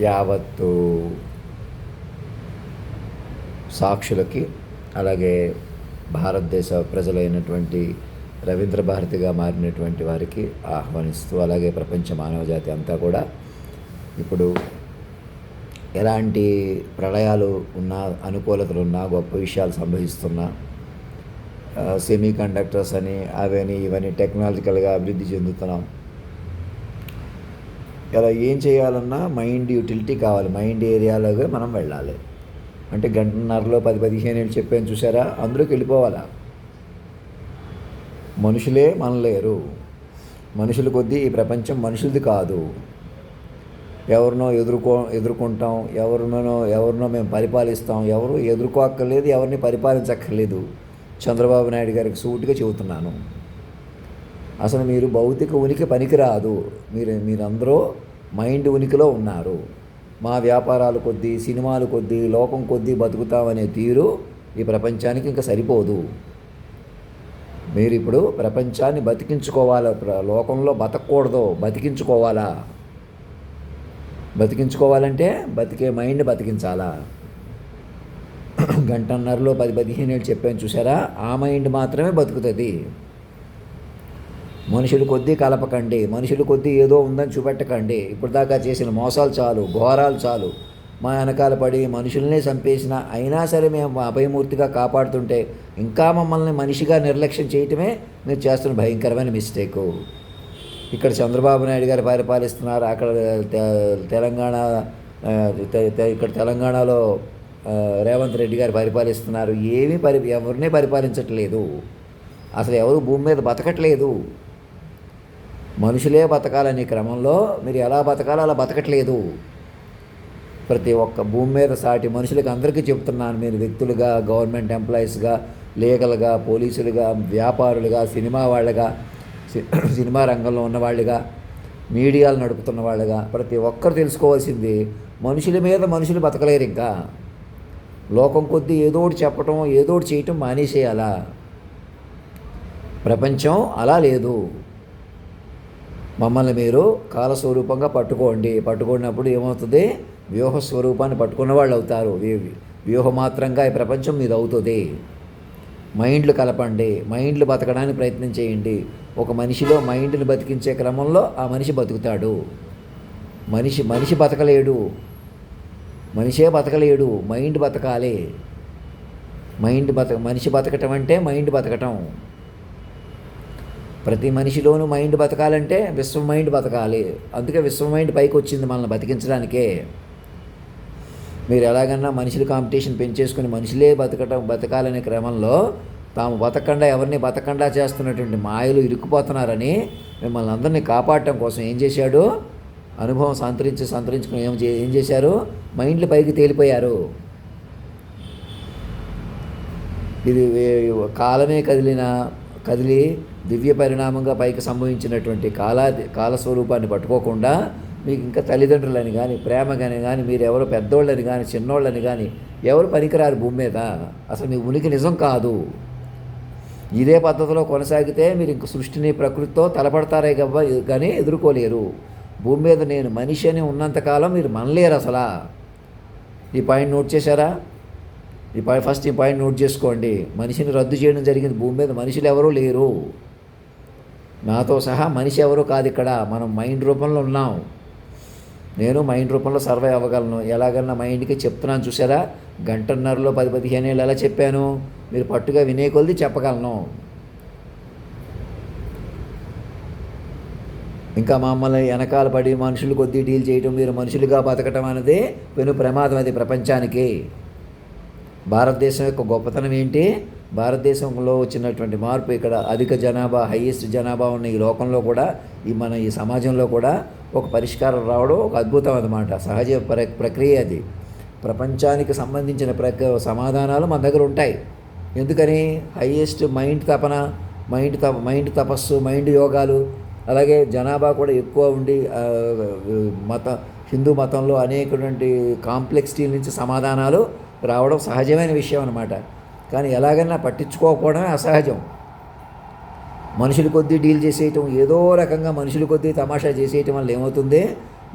యావత్తు సాక్షులకి, అలాగే భారతదేశ ప్రజలైనటువంటి రవీంద్ర భారతిగా మారినటువంటి వారికి ఆహ్వానిస్తూ, అలాగే ప్రపంచ మానవజాతి అంతా కూడా ఇప్పుడు ఎలాంటి ప్రళయాలు ఉన్నా, అనుకూలతలు ఉన్నా, గొప్ప విషయాలు సంభవిస్తున్నా, సెమీ కండక్టర్స్ అని అవని ఇవన్నీ టెక్నాలజికల్గా అభివృద్ధి చెందుతున్నాం. ఇలా ఏం చేయాలన్నా మైండ్ యూటిలిటీ కావాలి, మైండ్ ఏరియాలోగా మనం వెళ్ళాలి. అంటే గంటన్నరలో 10-15 ఏళ్ళు చెప్పాను చూసారా, అందులోకి వెళ్ళిపోవాలా. మనుషులే మనలేరు, మనుషుల కొద్దీ ఈ ప్రపంచం మనుషులది కాదు. ఎవరినో ఎదుర్కొంటాం, ఎవరినో మేము పరిపాలిస్తాం. ఎవరు ఎదుర్కోక్కర్లేదు, ఎవరిని పరిపాలించక్కర్లేదు. చంద్రబాబు నాయుడు గారికి సూటిగా చెబుతున్నాను, అసలు మీరు భౌతిక ఉనికి పనికిరాదు. మీరందరూ మైండ్ ఉనికిలో ఉన్నారు. మా వ్యాపారాలు కొద్దీ, సినిమాలు కొద్దీ, లోకం కొద్దీ బతుకుతామనే తీరు ఈ ప్రపంచానికి ఇంకా సరిపోదు. మీరు ఇప్పుడు ప్రపంచాన్ని బతికించుకోవాలా, లోకంలో బతకూడదు, బతికించుకోవాలా. బతికించుకోవాలంటే బతికే మైండ్ బతికించాలా. గంటన్నరలో 10-15 ఏళ్ళు చెప్పాను చూసారా, ఆ మైండ్ మాత్రమే బతుకుతుంది. మనుషుల కొద్దీ కలపకండి, మనుషుల కొద్దీ ఏదో ఉందని చూపెట్టకండి. ఇప్పుడు దాకా చేసిన మోసాలు చాలు, ఘోరాలు చాలు. మా వెనకాల పడి మనుషుల్నే చంపేసిన అయినా సరే మేము అభయమూర్తిగా కాపాడుతుంటే ఇంకా మమ్మల్ని మనిషిగా నిర్లక్ష్యం చేయటమే మీరు చేస్తున్న భయంకరమైన మిస్టేకు. ఇక్కడ చంద్రబాబు నాయుడు గారు పరిపాలిస్తున్నారు, అక్కడ తెలంగాణ ఇక్కడ తెలంగాణలో రేవంత్ రెడ్డి గారు పరిపాలిస్తున్నారు. ఎవరిని పరిపాలించట్లేదు. అసలు ఎవరు భూమి మీద బతకట్లేదు. మనుషులే బతకాలనే క్రమంలో మీరు ఎలా బతకాలో అలా బతకట్లేదు. ప్రతి ఒక్క భూమి మీద సాటి మనుషులకి అందరికీ చెప్తున్నాను, మీరు వ్యక్తులుగా, గవర్నమెంట్ ఎంప్లాయీస్గా, లీగల్గా, పోలీసులుగా, వ్యాపారులుగా, సినిమా వాళ్ళగా, సినిమా రంగంలో ఉన్నవాళ్ళుగా, మీడియాలు నడుపుతున్న వాళ్ళుగా ప్రతి ఒక్కరు తెలుసుకోవాల్సింది, మనుషుల మీద మనుషులు బతకలేరు. ఇంకా లోకం కొద్దీ ఏదోటి చెప్పటం, ఏదోటి చేయటం మానేసేయాలా. ప్రపంచం అలా లేదు. మమ్మల్ని మీరు కాలస్వరూపంగా పట్టుకున్నప్పుడు ఏమవుతుంది, వ్యూహ స్వరూపాన్ని పట్టుకున్న వాళ్ళు అవుతారు. వ్యూహమాత్రంగా ఈ ప్రపంచం మీద అవుతుంది. మైండ్లు కలపండి, మైండ్లు బతకడానికి ప్రయత్నం చేయండి. ఒక మనిషిలో మైండ్ని బతికించే క్రమంలో ఆ మనిషి బతుకుతాడు. మనిషి బతకలేడు, మనిషే బతకలేడు, మైండ్ బతకాలి. మనిషి బతకటం అంటే మైండ్ బతకటం. ప్రతి మనిషిలోనూ మైండ్ బతకాలంటే విశ్వ మైండ్ బతకాలి. అందుకే విశ్వ మైండ్ పైకి వచ్చింది మనల్ని బతికించడానికే. మీరు ఎలాగన్నా మనుషులు కాంపిటీషన్ పెంచేసుకుని మనుషులే బతకాలనే క్రమంలో తాము బతకకుండా, ఎవరిని బతకకుండా చేస్తున్నటువంటి మాయలు ఇరుక్కుపోతున్నారని మిమ్మల్ని అందరినీ కాపాడటం కోసం ఏం చేశాడు, అనుభవం సంతరించుకుని ఏం చేశారు, మైండ్లు పైకి తేలిపోయారు. ఇది కాలమే కదిలి దివ్య పరిణామంగా పైకి సంభవించినటువంటి కాలస్వరూపాన్ని పట్టుకోకుండా మీకు ఇంకా తల్లిదండ్రులని కానీ, ప్రేమగాని కానీ, మీరు ఎవరు పెద్దోళ్ళని కానీ, చిన్నోళ్ళని కానీ ఎవరు పనికిరారు భూమి మీద. అసలు మీ ఉనికి నిజం కాదు. ఇదే పద్ధతిలో కొనసాగితే మీరు ఇంక సృష్టిని, ప్రకృతితో తలపడతారే కానీ ఎదుర్కోలేరు. భూమి మీద నేను మనిషి అని ఉన్నంతకాలం మీరు మనలేరు అసలు. ఈ పాయింట్ నోట్ చేశారా? ఫస్ట్ ఈ పాయింట్ నోట్ చేసుకోండి. మనిషిని రద్దు చేయడం జరిగింది. భూమి మీద మనుషులు ఎవరూ లేరు, నాతో సహా మనిషి ఎవరూ కాదు. ఇక్కడ మనం మైండ్ రూపంలో ఉన్నాం. నేను మైండ్ రూపంలో సర్వైవ్ అవ్వగలను. ఎలాగన్నా మైండ్కి చెప్తున్నాను చూసారా, గంటన్నరలో 10-15 ఏళ్ళు ఎలా చెప్పాను, మీరు పట్టుగా వినే కొలది చెప్పగలను. ఇంకా మమ్మల్ని వెనకాల పడి మనుషులు కొద్దీ డీల్ చేయటం, మీరు మనుషులుగా బతకటం అనేది పెను ప్రమాదం. అది ప్రపంచానికి. భారతదేశం యొక్క గొప్పతనం ఏంటి, భారతదేశంలో వచ్చినటువంటి మార్పు, ఇక్కడ అధిక జనాభా, హైయెస్ట్ జనాభా ఉన్న ఈ లోకంలో కూడా, మన ఈ సమాజంలో కూడా ఒక పరిష్కారం రావడం ఒక అద్భుతం అన్నమాట. సహజ ప్రక్రియ అది. ప్రపంచానికి సంబంధించిన సమాధానాలు మన దగ్గర ఉంటాయి. ఎందుకని, హైయెస్ట్ మైండ్ తపన, మైండ్ తపస్సు, మైండ్ యోగాలు, అలాగే జనాభా కూడా ఎక్కువ ఉండి హిందూ మతంలో అనేకటువంటి కాంప్లెక్సిటీ నుంచి సమాధానాలు రావడం సహజమైన విషయం అన్నమాట. కానీ ఎలాగైనా పట్టించుకోకపోవడమే అసహజం. మనుషుల కొద్దీ డీల్ చేసేయటం, ఏదో రకంగా మనుషుల కొద్దీ తమాషా చేసేయటం వల్ల ఏమవుతుంది,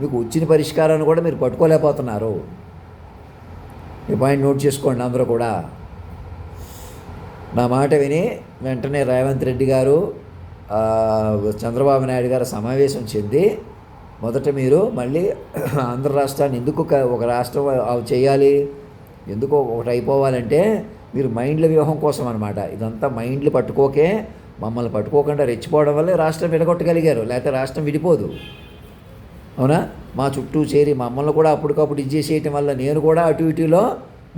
మీకు వచ్చిన పరిష్కారాన్ని కూడా మీరు పట్టుకోలేకపోతున్నారు. ఈ పాయింట్ నోట్ చేసుకోండి అందరూ కూడా. నా మాట విని వెంటనే రేవంత్ రెడ్డి గారు చంద్రబాబు నాయుడు గారు సమావేశం చెంది మొదట మీరు మళ్ళీ ఆంధ్ర రాష్ట్రాన్ని ఎందుకు ఒక రాష్ట్రం చేయాలి, ఎందుకు ఒకటి అయిపోవాలంటే మీరు మైండ్ల వ్యూహం కోసం అనమాట. ఇదంతా మైండ్లు పట్టుకోకే, మమ్మల్ని పట్టుకోకుండా రెచ్చిపోవడం వల్లే రాష్ట్రం విడగొట్టగలిగారు, లేకపోతే రాష్ట్రం విడిపోదు. అవునా? మా చుట్టూ చేరి మమ్మల్ని కూడా అప్పటికప్పుడు ఇచ్చేసేయటం వల్ల నేను కూడా అటు ఇటులో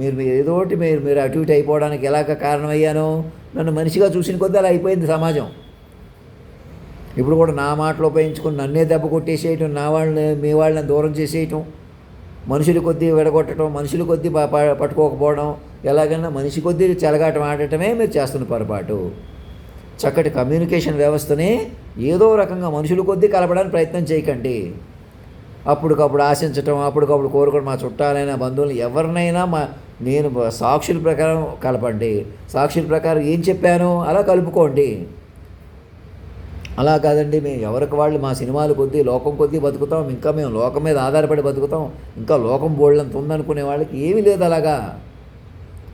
మీరు ఏదోటి మీరు అటు ఇటు అయిపోవడానికి ఎలాగ కారణమయ్యాను, నన్ను మనిషిగా చూసిన కొద్దీ అలా అయిపోయింది సమాజం. ఇప్పుడు కూడా నా మాటలు ఉపయోగించుకుని నన్నే దెబ్బ కొట్టేసేయటం, నా వాళ్ళని మీ వాళ్ళని దూరం చేసేయటం, మనుషుల కొద్దీ విడగొట్టడం, మనుషుల కొద్దీ పట్టుకోకపోవడం, ఎలాగైనా మనిషి కొద్దీ చెలగాటం ఆడటమే మీరు చేస్తున్న పొరపాటు. చక్కటి కమ్యూనికేషన్ వ్యవస్థని ఏదో రకంగా మనుషుల కొద్దీ కలపడానికి ప్రయత్నం చేయకండి. అప్పటికప్పుడు ఆశించటం, అప్పటికప్పుడు కోరుకోవడం, మా చుట్టాలైనా బంధువులు ఎవరినైనా నేను సాక్షుల ప్రకారం కలపండి, సాక్షుల ప్రకారం ఏం చెప్పాను అలా కలుపుకోండి. అలా కాదండి మేము ఎవరికి వాళ్ళు మా సినిమాలు కొద్దీ లోకం కొద్దీ బతుకుతాం, ఇంకా మేము లోకం మీద ఆధారపడి బతుకుతాం, ఇంకా లోకం బోల్డంత ఉందనుకునే వాళ్ళకి ఏమీ లేదు. అలాగా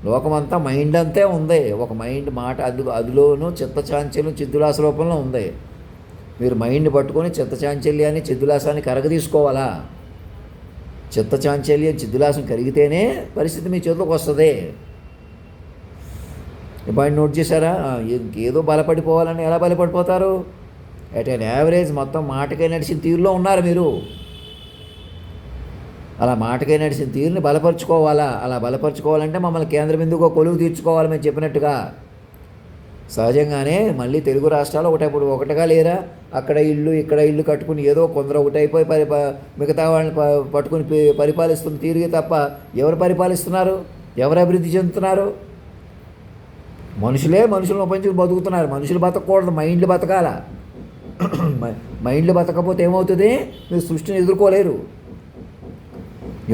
లోకం అంతా మైండ్ అంతే ఉంది. ఒక మైండ్ మాట అందులోనూ చిత్తచాంచల్యం చిద్దులాస రూపంలో ఉంది. మీరు మైండ్ పట్టుకొని చిత్తచాంచల్యాన్ని చిద్దులాసాన్ని కరగదీసుకోవాలా. చిత్తచాంచల్యం చిద్దులాసం కరిగితేనే పరిస్థితి మీ చేతిలోకి వస్తుంది. ఈ పాయింట్ నోట్ చేశారా? ఏదో బలపడిపోవాలని ఎలా బలపడిపోతారు? అట్ అన్ యావరేజ్ మొత్తం మాటకే నడిచిన తీరులో ఉన్నారు మీరు. అలా మాటకే నడిచిన తీరుని బలపరుచుకోవాలా. అలా బలపరుచుకోవాలంటే మమ్మల్ని కేంద్ర బిందువుగా కొలువు తీర్చుకోవాలి మేము చెప్పినట్టుగా. సహజంగానే మళ్ళీ తెలుగు రాష్ట్రాలు ఒకటప్పుడు ఒకటిగా లేరా, అక్కడ ఇల్లు ఇక్కడ ఇల్లు కట్టుకుని ఏదో కొందరు ఒకటైపోయి మిగతా వాళ్ళని పట్టుకుని పరిపాలిస్తున్న తీరుగా తప్ప ఎవరు పరిపాలిస్తున్నారు, ఎవరు అభివృద్ధి చెందుతున్నారు? మనుషులను ఉపయోగించుకుని బతుకుతున్నారు. మనుషులు బతకూడదు, మైండ్లు బతకాల. మైండ్లు బతకపోతే ఏమవుతుంది? మీరు సృష్టిని ఎదుర్కోలేరు.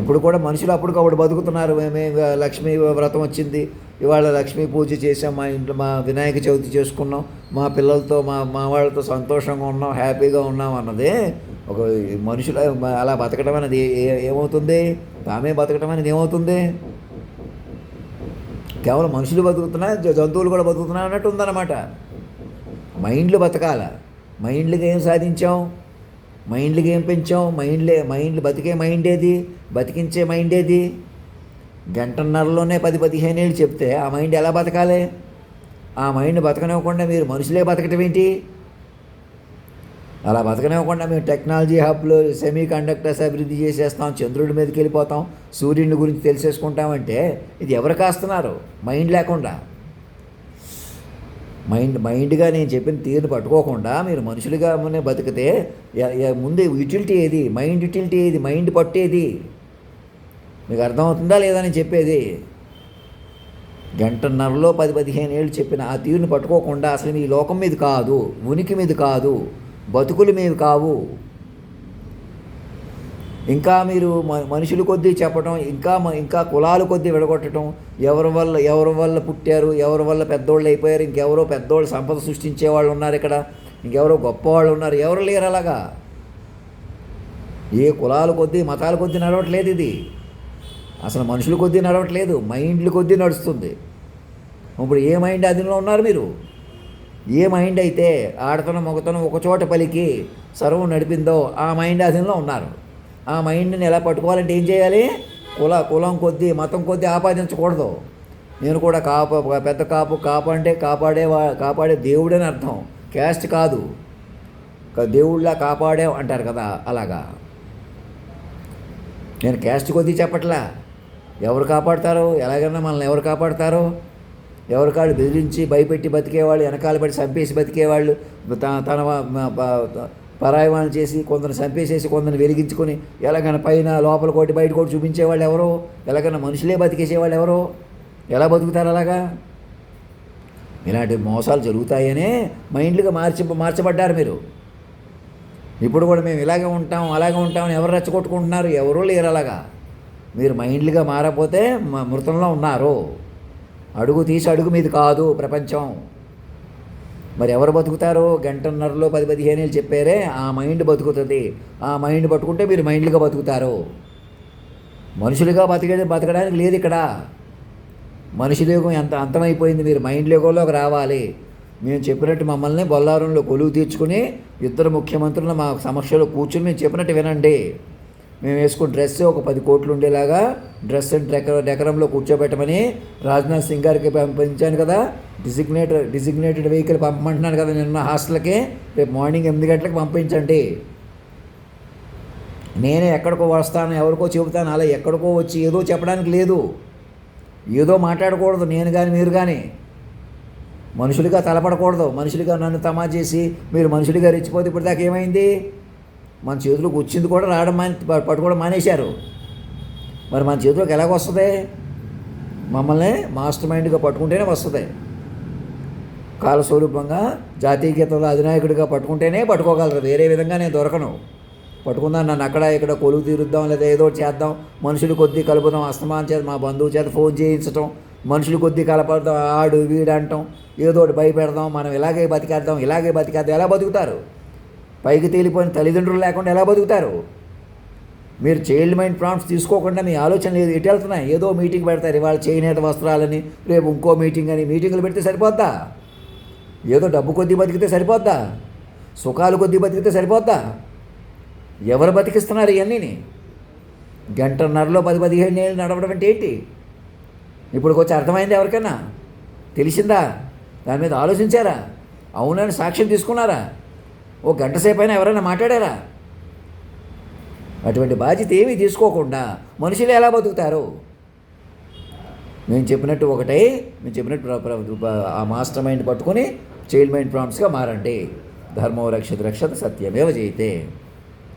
ఇప్పుడు కూడా మనుషులు అప్పటికప్పుడు బతుకుతున్నారు. మేము లక్ష్మీ వ్రతం వచ్చింది, ఇవాళ లక్ష్మీ పూజ చేసాం, మా ఇంట్లో మా వినాయక చవితి చేసుకున్నాం, మా పిల్లలతో మా వాళ్ళతో సంతోషంగా ఉన్నాం, హ్యాపీగా ఉన్నాం అన్నదే ఒక మనుషులు అలా బతకడం అనేది ఏమవుతుంది? తామే బతకడం అనేది ఏమవుతుంది? కేవలం మనుషులు బతుకుతున్నా, జంతువులు కూడా బతుకుతున్నా అన్నట్టు ఉందన్నమాట. మైండ్లు బతకాల. మైండ్లుగా ఏం సాధించాం, మైండ్లుగా ఏం పెంచాం? మైండ్లు బతికే మైండ్ ఏది, బతికించే మైండ్ ఏది? గంటన్నరలోనే 10-15 ఏళ్ళు చెప్తే ఆ మైండ్ ఎలా బతకాలి? ఆ మైండ్ బతకనివ్వకుండా మీరు మనుషులే బతకటం ఏంటి? అలా బతకనివ్వకుండా మేము టెక్నాలజీ హబ్లు, సెమీ కండక్టర్స్ అభివృద్ధి చేసేస్తాం, చంద్రుడి మీదకి వెళ్ళిపోతాం, సూర్యుడి గురించి తెలిసేసుకుంటామంటే ఇది ఎవరు కాస్తున్నారు? మైండ్ లేకుండా. మైండ్గా నేను చెప్పిన తీరుని పట్టుకోకుండా మీరు మనుషులుగా బతికితే ముందు యూటిలిటీ ఏది? మైండ్ యూటిలిటీ ఏది? మైండ్ పట్టేది మీకు అర్థమవుతుందా లేదా నేను చెప్పేది? గంటన్నరలో 10-15 ఏళ్ళు చెప్పిన ఆ తీరుని పట్టుకోకుండా అసలు మీ లోకం మీద కాదు, ఉనికి మీద కాదు, బతుకులు మీద కావు. ఇంకా మీరు మనుషుల కొద్దీ చెప్పడం, ఇంకా కులాల కొద్దీ విడగొట్టడం, ఎవరి వల్ల పుట్టారు, ఎవరి వల్ల పెద్దోళ్ళు అయిపోయారు, ఇంకెవరో పెద్దోళ్ళు సంపద సృష్టించే వాళ్ళు ఉన్నారు ఇక్కడ, ఇంకెవరో గొప్పవాళ్ళు ఉన్నారు, ఎవరు లేరు అలాగా. ఏ కులాల కొద్దీ మతాల కొద్దీ నడవట్లేదు ఇది. అసలు మనుషుల కొద్దీ నడవట్లేదు, మైండ్ల కొద్దీ నడుస్తుంది. ఇప్పుడు ఏ మైండ్ అధీనంలో ఉన్నారు మీరు? ఏ మైండ్ అయితే ఆడతనం మొగతనం ఒకచోట పలికి సర్వం నడిపిందో ఆ మైండ్ అధీనంలో ఉన్నారు. ఆ మైండ్ని ఎలా పట్టుకోవాలంటే ఏం చేయాలి? కులం కొద్దీ మతం కొద్దీ ఆపాదించకూడదు. నేను కూడా పెద్ద కాపు అంటే కాపాడే దేవుడని అర్థం, క్యాస్ట్ కాదు. దేవుళ్ళ కాపాడే అంటారు కదా, అలాగా. నేను క్యాస్ట్ కొద్దీ చెప్పట్లా. ఎవరు కాపాడతారు? ఎలాగైనా మనల్ని ఎవరు కాపాడతారు? ఎవరి కాళ్ళు బెదిరించి భయపెట్టి బతికేవాళ్ళు, వెనకాల పడి చంపేసి బతికేవాళ్ళు, తన పరాయి వాళ్ళని చేసి కొందరు చంపేసేసి కొందరిని వెలిగించుకొని ఎలాగైనా పైన లోపల కోటి బయట కోటి చూపించేవాళ్ళు ఎవరో, ఎలాగైనా మనుషులే బతికేసేవాళ్ళు ఎవరో, ఎలా బతుకుతారు అలాగా? ఇలాంటి మోసాలు జరుగుతాయనే మైండ్లుగా మార్చబడ్డారు మీరు. ఇప్పుడు కూడా మేము ఇలాగే ఉంటాం అలాగే ఉంటామని ఎవరు రెచ్చగొట్టుకుంటున్నారు? ఎవరూ లేరు అలాగా. మీరు మైండ్లుగా మారపోతే మృతంలో ఉన్నారు. అడుగు తీసి అడుగు మీద కాదు ప్రపంచం. మరి ఎవరు బతుకుతారో? గంటన్నరలో 10-15 ఏళ్ళు చెప్పారే, ఆ మైండ్ బతుకుతుంది. ఆ మైండ్ పట్టుకుంటే మీరు మైండ్లుగా బతుకుతారు. మనుషులుగా బతకడానికి లేదు ఇక్కడ. మనుషుల యుగం ఎంత అంతమైపోయింది. మీరు మైండ్ యుగంలోకి రావాలి. మేము చెప్పినట్టు మమ్మల్ని బొల్లారంలో కొలువు తీర్చుకుని ఇద్దరు ముఖ్యమంత్రులు మా సమక్షంలో కూర్చుని మేము చెప్పినట్టు వినండి. మేము వేసుకున్న డ్రెస్ ఒక 10 కోట్లు ఉండేలాగా డ్రెస్ అండ్ డెకరంలో కూర్చోబెట్టమని రాజ్నాథ్ సింగ్ గారికి పంపించాను కదా. డిజిగ్నేటెడ్ వెహికల్ పంపమంటున్నాను కదా నిన్న హాస్టల్కి. రేపు మార్నింగ్ 8 గంటలకు పంపించండి. నేనే ఎక్కడికో వస్తాను, ఎవరికో చెబుతాను, అలా ఎక్కడికో వచ్చి ఏదో చెప్పడానికి లేదు. ఏదో మాట్లాడకూడదు. నేను కానీ మీరు కానీ మనుషులుగా తలపడకూడదు. మనుషులుగా నన్ను తమా చేసి మీరు మనుషులుగా రెచ్చిపోతే ఇప్పుడు దాకా ఏమైంది? మన చేతిలోకి వచ్చింది కూడా రావడం పట్టుకోవడం మానేశారు. మరి మన చేతిలోకి ఎలాగొస్తుంది? మమ్మల్ని మాస్టర్ మైండ్గా పట్టుకుంటేనే వస్తుంది. కాలస్వరూపంగా జాతీయ గీతంలో అధినాయకుడిగా పట్టుకుంటేనే పట్టుకోగలరు. వేరే విధంగా నేను దొరకను. పట్టుకుందాం, నన్ను అక్కడ ఇక్కడ కొలువు తీరుద్దాం, లేదా ఏదో చేద్దాం, మనుషులు కొద్దీ కలుపుదాం, అస్తమానం చేత మా బంధువు చేత ఫోన్ చేయించడం, మనుషులు కొద్దీ కలపడతాం, ఆడు వీడు అంటాం, ఏదో ఒకటి భయపెడదాం, మనం ఇలాగే బతికేద్దాం. ఎలా బతుకుతారు? పైకి తేలిపోయిన తల్లిదండ్రులు లేకుండా ఎలా బతుకుతారు? మీరు చైల్డ్ మైండ్ ప్రాంప్ట్స్ తీసుకోకుండా మీ ఆలోచన లేదు. ఎటు వెళ్తున్నాయి? ఏదో మీటింగ్ పెడతారు, ఇవాళ చేనేత వస్త్రాలని, రేపు ఇంకో మీటింగ్ అని. మీటింగులు పెడితే సరిపోద్దా? ఏదో డబ్బు కొద్దీ బతికితే సరిపోద్దా? సుఖాలు కొద్దీ బతికితే సరిపోద్దా? ఎవరు బతికిస్తున్నారు ఇవన్నీని? గంటన్నరలో 10-15 ఏళ్ళు నడవడం అంటే ఏంటి? ఇప్పుడు కొంచెం అర్థమైంది? ఎవరికైనా తెలిసిందా? దాని మీద ఆలోచించారా? అవునని సాక్ష్యం తీసుకున్నారా? ఓ గంట సేపు అయినా ఎవరైనా మాట్లాడారా? అటువంటి బాధ్యత ఏమీ తీసుకోకుండా మనుషులు ఎలా బతుకుతారు? మేము చెప్పినట్టు ఒకటే, మేము చెప్పినట్టు ఆ మాస్టర్ మైండ్ పట్టుకొని చైల్డ్ మైండ్ ప్రాంప్ట్స్గా మారండి. ధర్మో రక్షత రక్షత సత్యమేవ జయతే.